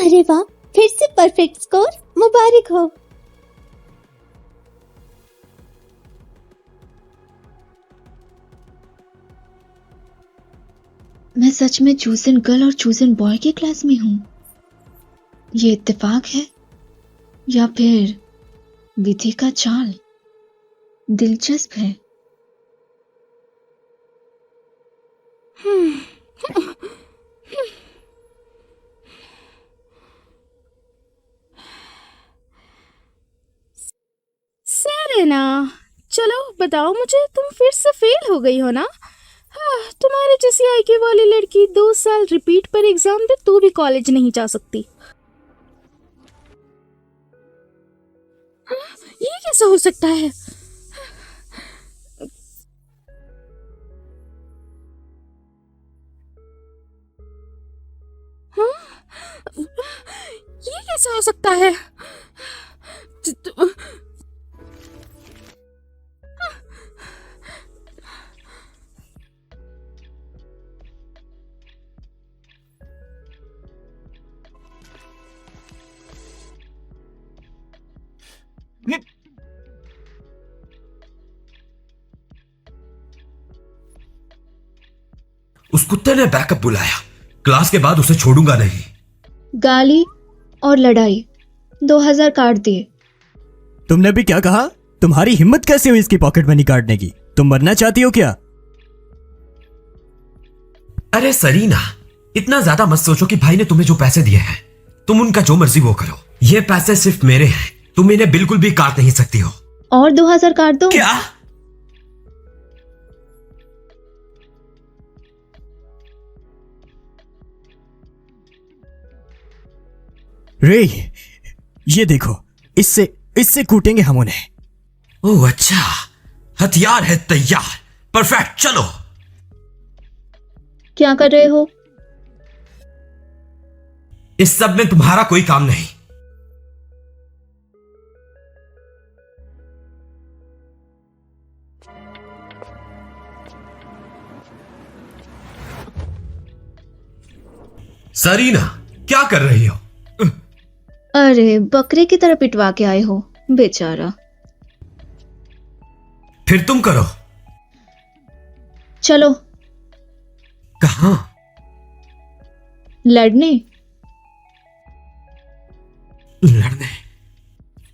अरे वाह, फिर से परफेक्ट स्कोर, मुबारक हो। मैं सच में चूजन गर्ल और चूजन बॉय की क्लास में हूँ। ये इत्तेफाक है या फिर विधि का चाल? दिलचस्प है। सेरेना, चलो बताओ मुझे, तुम फिर से फेल हो गई हो ना? हाँ, तुम्हारे जैसी आईक्यू वाली लड़की 2 साल रिपीट पर एग्जाम दे तो भी कॉलेज नहीं जा सकती। हाँ, ये कैसा हो सकता है? हाँ, ये कैसा हो सकता है? उस कुत्ते ने बैकअप बुलाया। क्लास के बाद उसे छोड़ूंगा नहीं। गाली और लड़ाई, 2000 काट दिए। तुमने भी क्या कहा? तुम्हारी हिम्मत कैसे हुई इसकी पॉकेट मनी काटने की? तुम मरना चाहती हो क्या? अरे सरीना, इतना ज्यादा मत सोचो कि भाई ने तुम्हें जो पैसे दिए हैं, तुम उनका जो मर्जी वो करो। ये पैसे सिर्फ मेरे हैं, तुम इन्हें बिल्कुल भी काट नहीं सकती हो। और 2000 काट दो। क्या? रे, ये देखो, इससे कूटेंगे हम उन्हें। ओह अच्छा, हथियार है तैयार। परफेक्ट, चलो। क्या कर रहे हो? इस सब में तुम्हारा कोई काम नहीं। सरीना, क्या कर रही हो? अरे, बकरे की तरह पिटवा के आए हो, बेचारा। फिर तुम करो। चलो। कहां? लड़ने। लड़ने?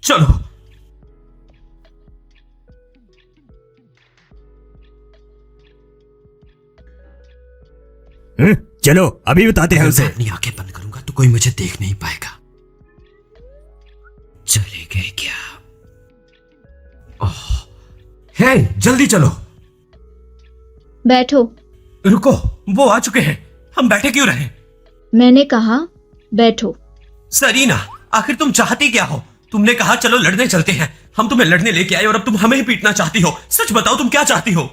चलो। चलो, अभी बताते हैं उसे। मैं अपनी आंखें बंद करूंगा तो कोई मुझे देख नहीं पाएगा। चले गए क्या? ओह, हे, जल्दी चलो। बैठो। रुको, वो आ चुके हैं। हम बैठे क्यों रहे? मैंने कहा बैठो। सरीना, आखिर तुम चाहती क्या हो? तुमने कहा चलो लड़ने चलते हैं, हम तुम्हें लड़ने लेके आए और अब तुम हमें ही पीटना चाहती हो। सच बताओ, तुम क्या चाहती हो?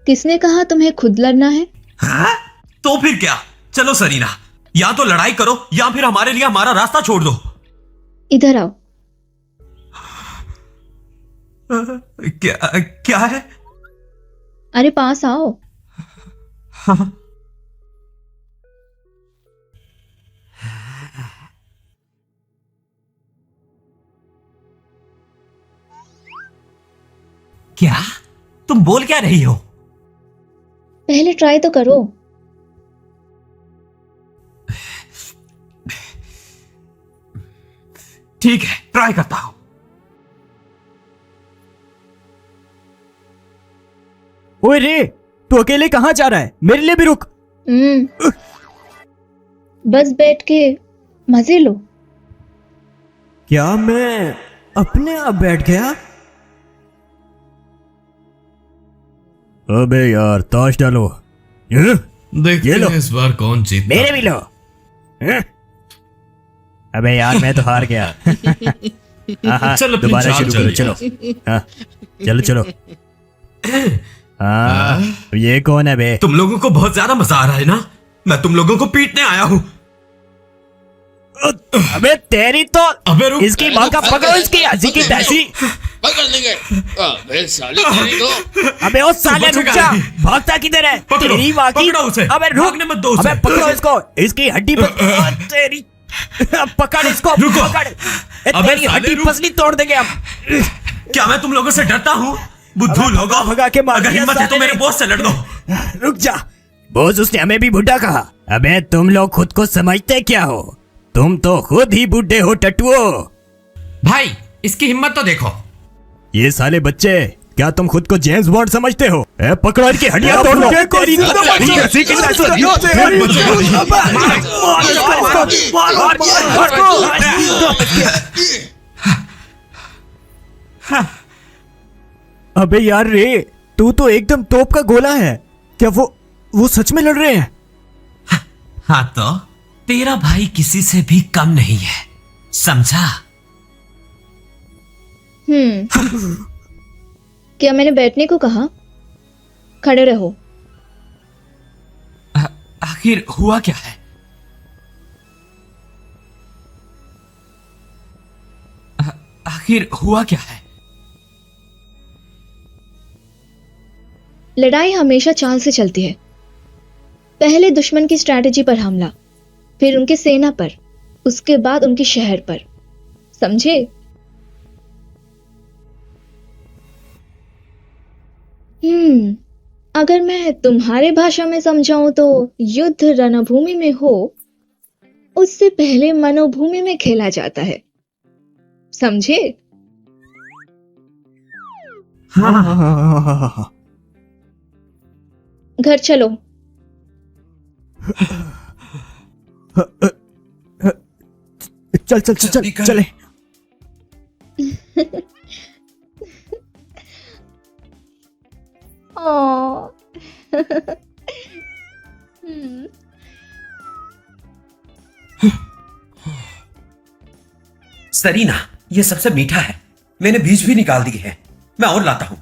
किसने कहा तुम्हें खुद लड़ना है? हाँ? तो फिर क्या? चलो सरीना, या तो लड़ाई करो या फिर हमारे लिए हमारा रास्ता छोड़ दो। इधर आओ। क्या है? अरे पास आओ। हाँ। क्या? तुम बोल क्या रही हो? पहले ट्राई तो करो। ठीक है, ट्राई करता हूं। ओए रे, तू अकेले कहां जा रहा है? मेरे लिए भी रुक। बस बैठ के मजे लो। क्या मैं अपने आप बैठ गया? अबे यार, ताश डालो। देखते ये लो। हैं इस बार कौन जीतता। मेरे भी लो। अबे यार, मैं तो हार गया। हाँ, चल अपनी दोबारा चाल शुरू करो, चलिए। चलो। हाँ, चलो चलो। हाँ, ये कौन है बे? तुम लोगों को बहुत ज्यादा मजा आ रहा है ना? मैं तुम लोगों को पीटने आया हूं। अबे तेरी तो। अबे रुक। इसकी माँ का पकड़ो, इसकी हंसी की तैसी। पकड़ चले गए। अबे साले तेरी तो। अबे ओ साले बच रुक गया जा, नहीं। भागता किधर है? पकड़ो, तेरी माँ की। पकड़ो उसे। अबे रुक, भागने मत दो उसे। अबे पकड़ो इसको, इसकी हड्डी तेरी पकड़ इसको, रुको। पकड़। अबे तेरी साले हड्डी रुक। पसली तोड़ देंगे हम। क्या मैं तुम लोगों से डरता हूँ? बुद्धू अबे लोगों, भगा के मार अगर दिया हिम्मत है तो साले मेरे ने। बॉस से लड़ लो। रुक जा, बॉस उसने हमें भी बुढ़ा कहा। अबे तुम लोग खुद को समझते क्या हो? तुम तो खुद ही बुढ़े हो टटुओ। भाई इसकी हिम्मत तो देखो। ये साले बच्चे, क्या तुम खुद को जेम्स बॉन्ड समझते हो? ए, पकड़ो इनकी हड्डियां तोड़ दो। तेरी कैसी की नसलियों से है? अबे यार रे, तू तो एकदम तोप का गोला है। क्या वो सच में लड़ रहे हैं? हाँ तो तेरा भाई किसी से भी कम नहीं है, समझा? क्या मैंने बैठने को कहा? खड़े रहो। आखिर हुआ क्या है? आखिर हुआ क्या है? लड़ाई हमेशा चाल से चलती है। पहले दुश्मन की स्ट्रैटेजी पर हमला, फिर उनकी सेना पर, उसके बाद उनके शहर पर। समझे? अगर मैं तुम्हारे भाषा में समझाऊं तो युद्ध रणभूमि में हो, उससे पहले मनोभूमि में खेला जाता है। समझे? हाँ। घर चलो। चल चल चल चल चले। सरीना, ये सबसे मीठा है। मैंने बीज भी निकाल दिए हैं, मैं और लाता हूं।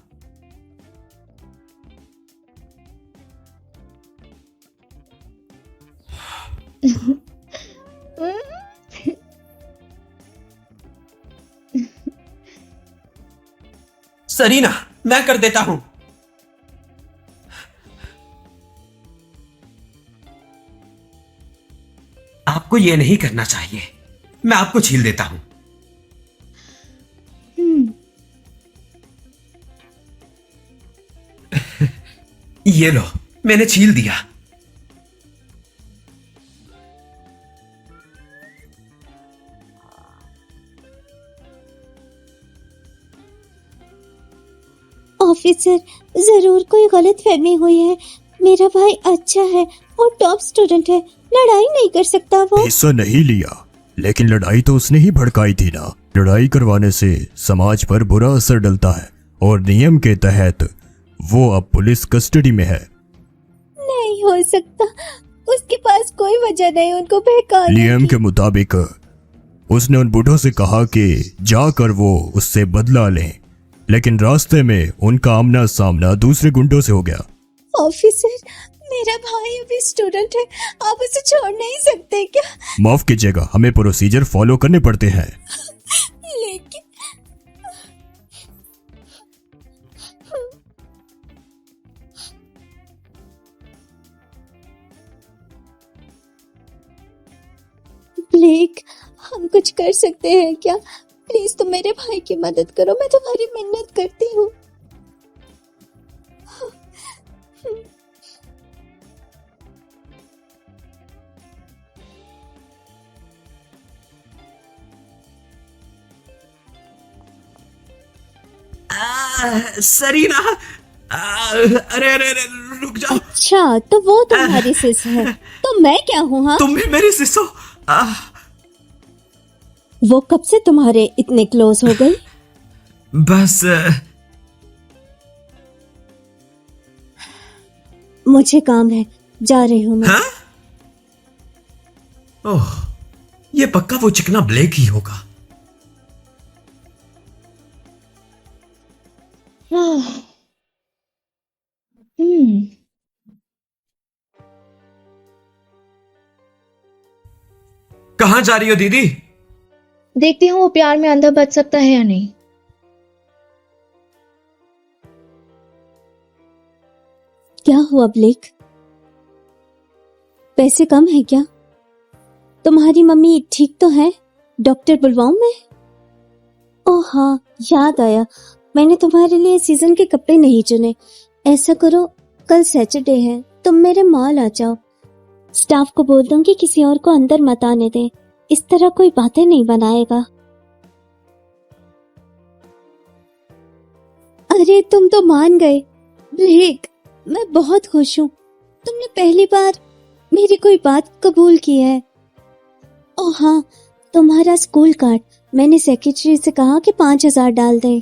सरीना, मैं कर देता हूं। आपको यह नहीं करना चाहिए, मैं आपको छील देता हूं। ये लो, मैंने छील दिया। ऑफिसर, जरूर कोई गलत फहमी हुई है। मेरा भाई अच्छा है और टॉप स्टूडेंट है, लड़ाई नहीं कर सकता वो। हिस्सा नहीं लिया, लेकिन लड़ाई तो उसने ही भड़काई थी ना। लड़ाई करवाने से समाज पर बुरा असर डलता है और नियम के तहत वो अब पुलिस कस्टडी में है। नहीं हो सकता, उसके पास कोई वजह नहीं उनको बहकाने नियम की। के मुताबिक उसने उन बूढ़ों से कहा कि जाकर वो उससे बदला लें, लेकिन रास्ते में उनका आमना सामना दूसरे गुंडों से हो गया। ऑफिसर, मेरा भाई अभी स्टूडेंट है, आप उसे छोड़ नहीं सकते क्या? माफ कीजिएगा, हमें प्रोसीजर फॉलो करने पड़ते हैं। लेकिन ब्लेक, हम कुछ कर सकते हैं क्या? प्लीज तुम मेरे भाई की मदद करो, मैं तुम्हारी मिन्नत करती हूँ। सरीना, अरे अरे अरे, रुक जाओ। अच्छा, तो वो तुम्हारी सिस है, तो मैं क्या हूँ? हाँ, तुम भी मेरी सिस हो। वो कब से तुम्हारे इतने क्लोज हो गई? बस मुझे काम है, जा रही हूँ मैं। हाँ? ओह, ये पक्का वो चिकना ब्लेक ही होगा। कहाँ जा रही हो दीदी? देखती हूँ वो प्यार में अंधा बच सकता है या नहीं। क्या हुआ ब्लेक? पैसे कम है क्या? तुम्हारी मम्मी ठीक तो है? डॉक्टर बुलवाऊं मैं? ओह हाँ, याद आया, मैंने तुम्हारे लिए सीजन के कपड़े नहीं चुने। ऐसा करो, कल सैटरडे है, तुम मेरे मॉल आ जाओ। स्टाफ को बोल दूंगी किसी और को अंदर मत आने दे, इस तरह कोई बातें नहीं बनाएगा। अरे तुम तो मान गए ब्लेक, मैं बहुत खुश हूँ। तुमने पहली बार मेरी कोई बात कबूल की है। ओह हाँ, तुम्हारा स्कूल कार्ड, मैंने सेक्रेटरी से कहा कि 5,000 डाल दें।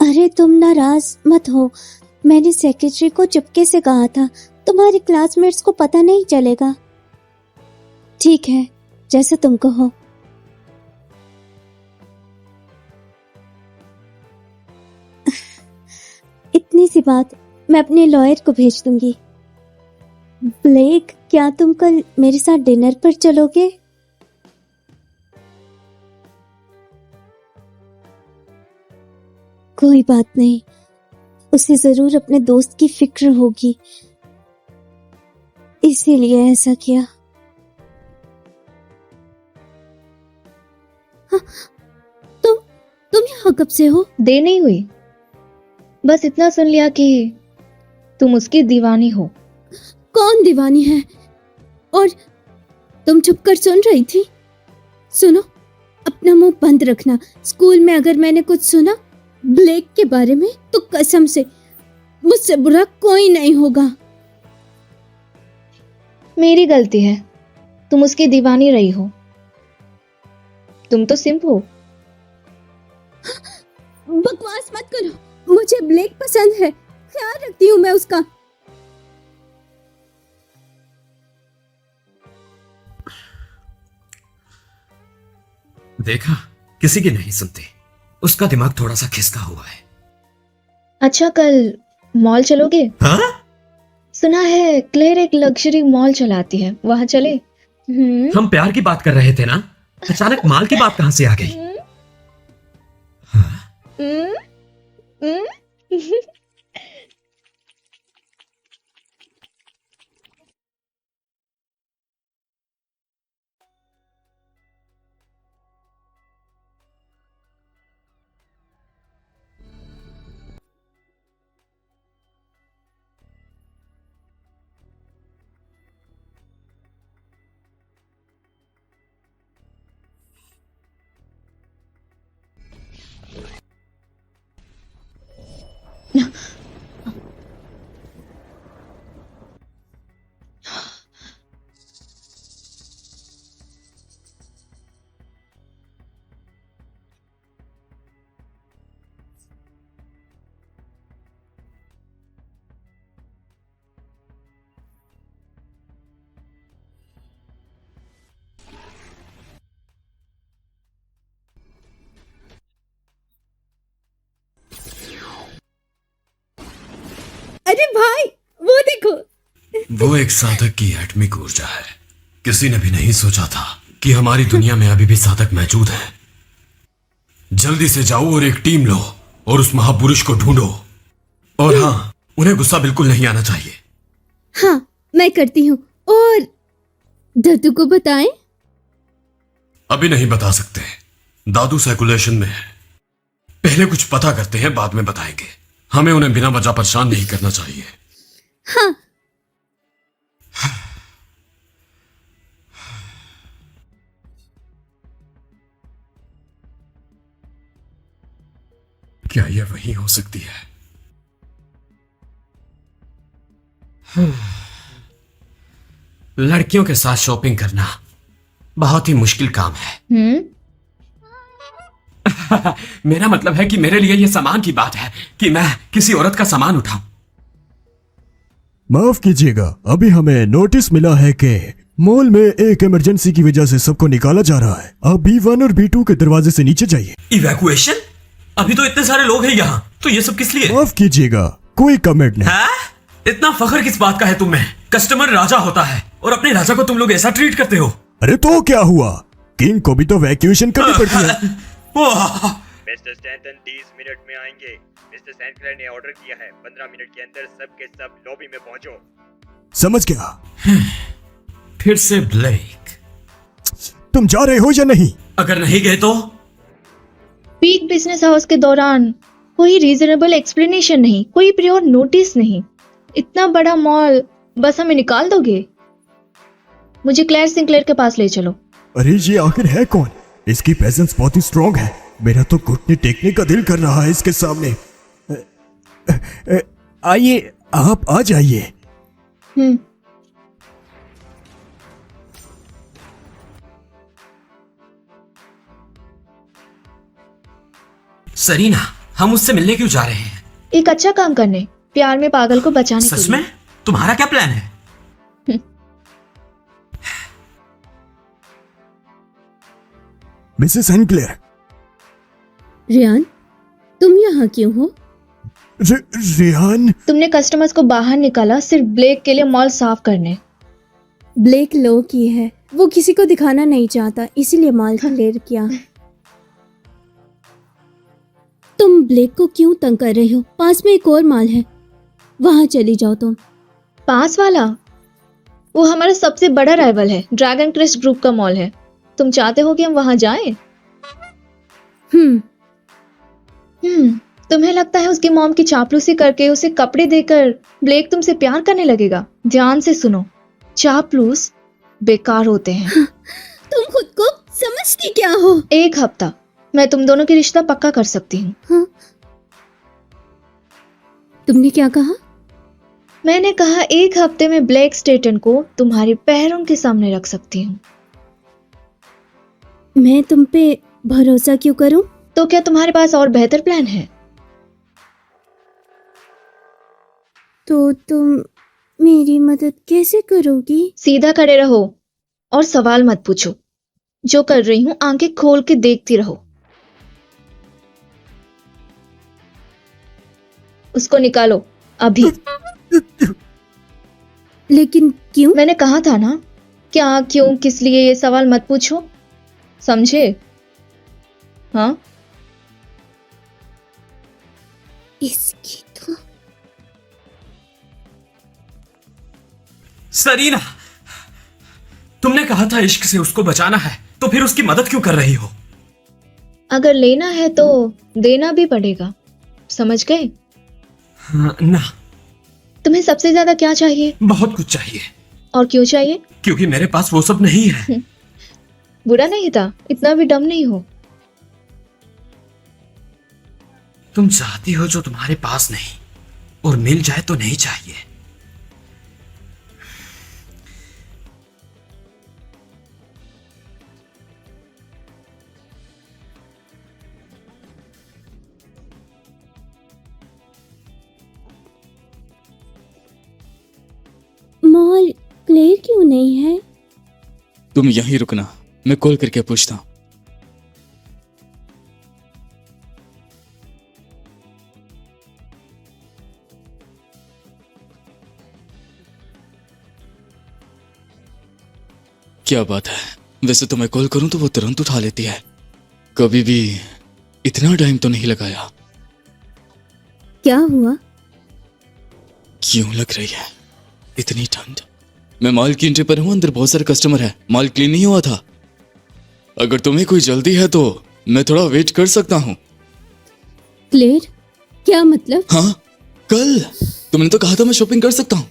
अरे तुम नाराज मत हो, मैंने सेक्रेटरी को चुपके से कहा था, तुम्हारे क्लासमेट्स को पता नहीं चलेगा। ठीक है, जैसे तुम कहो। इतनी सी बात, मैं अपने लॉयर को भेज दूंगी। ब्लेक, क्या तुम कल मेरे साथ डिनर पर चलोगे? कोई बात नहीं, उसे जरूर अपने दोस्त की फिक्र होगी, इसीलिए ऐसा किया। हाँ, तुम यहाँ कब से हो? देर नहीं हुई, बस इतना सुन लिया कि तुम उसकी दीवानी हो। कौन दीवानी है? और तुम छुप कर सुन रही थी? सुनो, अपना मुंह बंद रखना। स्कूल में अगर मैंने कुछ सुना ब्लेक के बारे में तो कसम से मुझसे बुरा कोई नहीं होगा। मेरी गलती है, तुम उसकी दीवानी रही हो। तुम तो सिंप हो। बकवास मत करो, मुझे ब्लेक पसंद है, ख्याल रखती हूँ मैं उसका। देखा, किसी की नहीं सुनती, उसका दिमाग थोड़ा सा खिसका हुआ है। अच्छा, कल मॉल चलोगे? हाँ? सुना है क्लेयर एक लग्जरी मॉल चलाती है, वहां चले? हम प्यार की बात कर रहे थे ना, अचानक माल की बात कहां से आ गई? हाँ? अरे भाई, वो देखो। वो एक साधक की एटमिक ऊर्जा है। किसी ने भी नहीं सोचा था कि हमारी दुनिया में अभी भी साधक मौजूद है। जल्दी से जाओ और एक टीम लो और उस महापुरुष को ढूंढो। और हाँ, उन्हें गुस्सा बिल्कुल नहीं आना चाहिए। हाँ, मैं करती हूँ। और दादू को बताएं? अभी नहीं बता सकते, दादू सर्कुलेशन में है। पहले कुछ पता करते हैं, बाद में बताएंगे। हमें उन्हें बिना वजह परेशान नहीं करना चाहिए। हाँ। क्या यह वही हो सकती है? लड़कियों के साथ शॉपिंग करना बहुत ही मुश्किल काम है। मेरा मतलब है कि मेरे लिए यह सामान की बात है कि मैं किसी औरत का सामान उठाऊं। माफ कीजिएगा, अभी हमें नोटिस मिला है कि मॉल में एक इमरजेंसी की वजह से सबको निकाला जा रहा है। आप B1 और B2 के दरवाजे से नीचे जाइए। इवैक्यूएशन? अभी तो इतने सारे लोग हैं यहाँ, तो ये सब किस लिए? माफ कीजिएगा, कोई कमेंट नहीं। है? इतना फख्र किस बात का है तुम्हें? कस्टमर राजा होता है और अपने राजा को तुम लोग ऐसा ट्रीट करते हो। अरे तो क्या हुआ, किंग को भी तो वैक्यूएशन करनी पड़ती है। वाह! मिस्टर स्टैंटन 30 मिनट में आएंगे। मिस्टर सैंडक्लर ने ऑर्डर किया है 15 मिनट के अंदर सब के सब लॉबी में पहुंचो। समझ गया। फिर से ब्लेक। तुम जा रहे हो या नहीं? अगर नहीं गए तो? पीक बिजनेस हाउस के दौरान कोई रीजनेबल एक्सप्लेनेशन नहीं, कोई प्रियोर नोटिस नहीं। इतना बड़ा मॉल बस हमें निकाल दोगे? मुझे क्लेयर सिंक्लेयर के पास ले चलो। अरे ये आखिर है कौन? इसकी प्रेजेंस बहुत ही स्ट्रांग है। मेरा तो घुटने टेकने का दिल कर रहा है इसके सामने। आइए, आप आ जाइए। सरीना, हम उससे मिलने क्यों जा रहे हैं? एक अच्छा काम करने, प्यार में पागल को बचाने के सच लिए। में? तुम्हारा क्या प्लान है? मिसेस सैंडक्लेयर। रियान, तुम यहाँ क्यों हो? रियान। तुमने कस्टमर्स को बाहर निकाला सिर्फ ब्लेक के लिए मॉल साफ करने। ब्लेक लो की है, वो किसी को दिखाना नहीं चाहता, इसीलिए मॉल क्लियर किया। तुम ब्लेक को क्यों तंग कर रही हो? पास में एक और मॉल है, वहां चली जाओ तुम। पास वाला? वो हमारा सबसे बड़ा राइवल है, ड्रैगन क्रेस्ट ग्रुप का मॉल है। तुम चाहते हो कि हम वहां जाएं? तुम्हें लगता है उसकी मॉम की चापलूसी करके उसे कपड़े देकर ब्लेक तुमसे प्यार करने लगेगा? ध्यान से सुनो, चापलूस बेकार होते हैं। तुम खुद को समझती क्या हो? एक हफ्ता मैं तुम दोनों की रिश्ता पक्का कर सकती हूँ। हाँ? तुमने क्या कहा? मैंने कहा 1 हफ्ते में ब्लेक स्टेटन को तुम्हारे पैरों के सामने रख सकती हूँ। मैं तुम पे भरोसा क्यों करूं? तो क्या तुम्हारे पास और बेहतर प्लान है? तो तुम मेरी मदद कैसे करोगी? सीधा खड़े रहो और सवाल मत पूछो। जो कर रही हूँ आंखें खोल के देखती रहो। उसको निकालो अभी। लेकिन क्यों? मैंने कहा था ना, क्या, क्यों, किस लिए, ये सवाल मत पूछो, समझे? हाँ? इसकी तो सरीना, तुमने कहा था इश्क से उसको बचाना है, तो फिर उसकी मदद क्यों कर रही हो? अगर लेना है तो देना भी पड़ेगा, समझ गए? ना। तुम्हें सबसे ज्यादा क्या चाहिए? बहुत कुछ चाहिए। और क्यों चाहिए? क्योंकि मेरे पास वो सब नहीं है। बुरा नहीं था, इतना भी डम नहीं हो। तुम चाहती हो जो तुम्हारे पास नहीं, और मिल जाए तो नहीं चाहिए। मॉल क्लियर क्यों नहीं है? तुम यहीं रुकना, मैं कॉल करके पूछता हूं। क्या बात है, वैसे तो मैं कॉल करूं तो वो तुरंत उठा लेती है। कभी भी इतना टाइम तो नहीं लगाया। क्या हुआ? क्यों लग रही है इतनी ठंड? मैं मॉल की एंट्री पर हूं, अंदर बहुत सारे कस्टमर हैं, मॉल क्लीन नहीं हुआ था। अगर तुम्हें कोई जल्दी है तो मैं थोड़ा वेट कर सकता हूं। क्लियर? क्या मतलब? हाँ, कल तुमने तो कहा था मैं शॉपिंग कर सकता हूं।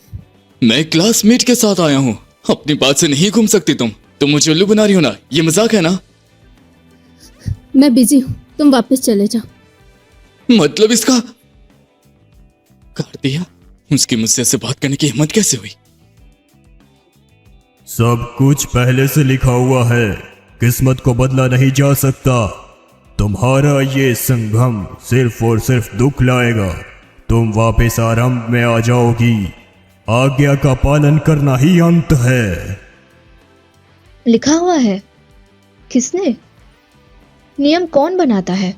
मैं क्लासमेट के साथ आया हूं, अपनी बात से नहीं घूम सकती तुम मुझे उल्लू बना रही हो ना? ये मजाक है ना? मैं बिजी हूँ, तुम वापस चले जाओ। मतलब इसका काट दिया? उसकी मुझसे ऐसे बात करने की हिम्मत कैसे हुई? सब कुछ पहले से लिखा हुआ है, किस्मत को बदला नहीं जा सकता। तुम्हारा ये संगम सिर्फ और सिर्फ दुख लाएगा। तुम वापस आरंभ में आ जाओगी। आज्ञा का पालन करना ही अंत है। लिखा हुआ है? किसने? नियम कौन बनाता है?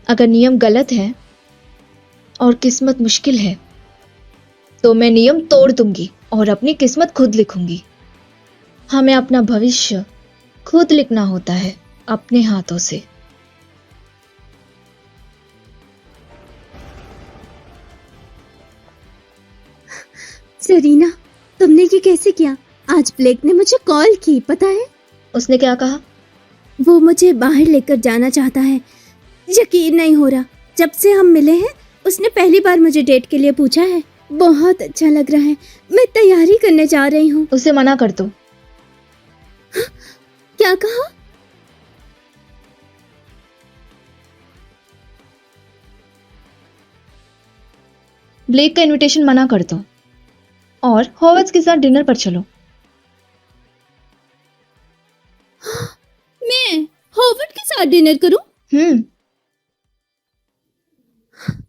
अगर नियम गलत है और किस्मत मुश्किल है तो मैं नियम तोड़ दूंगी और अपनी किस्मत खुद लिखूंगी। हमें अपना भविष्य खुद लिखना होता है, अपने हाथों से। सरीना, तुमने ये कैसे किया? आज ब्लेक ने मुझे कॉल की, पता है? उसने क्या कहा? वो मुझे बाहर लेकर जाना चाहता है। यकीन नहीं हो रहा, जब से हम मिले हैं उसने पहली बार मुझे डेट के लिए पूछा है। बहुत अच्छा लग रहा है, मैं तैयारी करने जा रही हूँ। उसे मना कर दो। क्या कहा? ब्लेक का इनविटेशन मना कर दो और हॉवर्ड्स के साथ डिनर पर चलो। मैं हॉवर्ड के साथ डिनर करूं?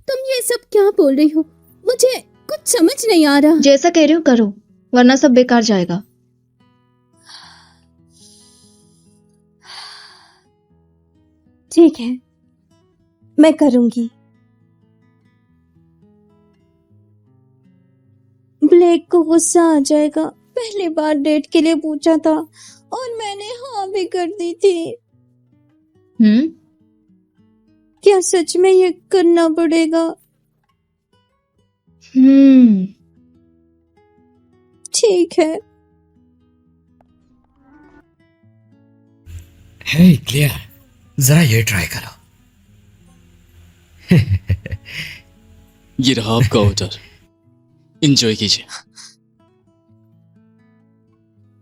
तुम ये सब क्या बोल रही हो? मुझे कुछ समझ नहीं आ रहा। जैसा कह रही हूँ करो, वरना सब बेकार जाएगा। ठीक है, मैं करूंगी। ब्लेक को गुस्सा आ जाएगा। पहली बार डेट के लिए पूछा था और मैंने हाँ भी कर दी थी। क्या सच में ये करना पड़ेगा? ठीक है। हे क्लियर, जरा ये ट्राई करो। ये रहा आपका ऑर्डर, एंजॉय कीजिए।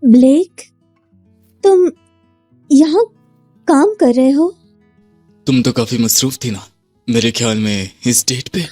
ब्लेक, तुम यहाँ काम कर रहे हो? तुम तो काफी मसरूफ थी ना मेरे ख्याल में इस डेट पे।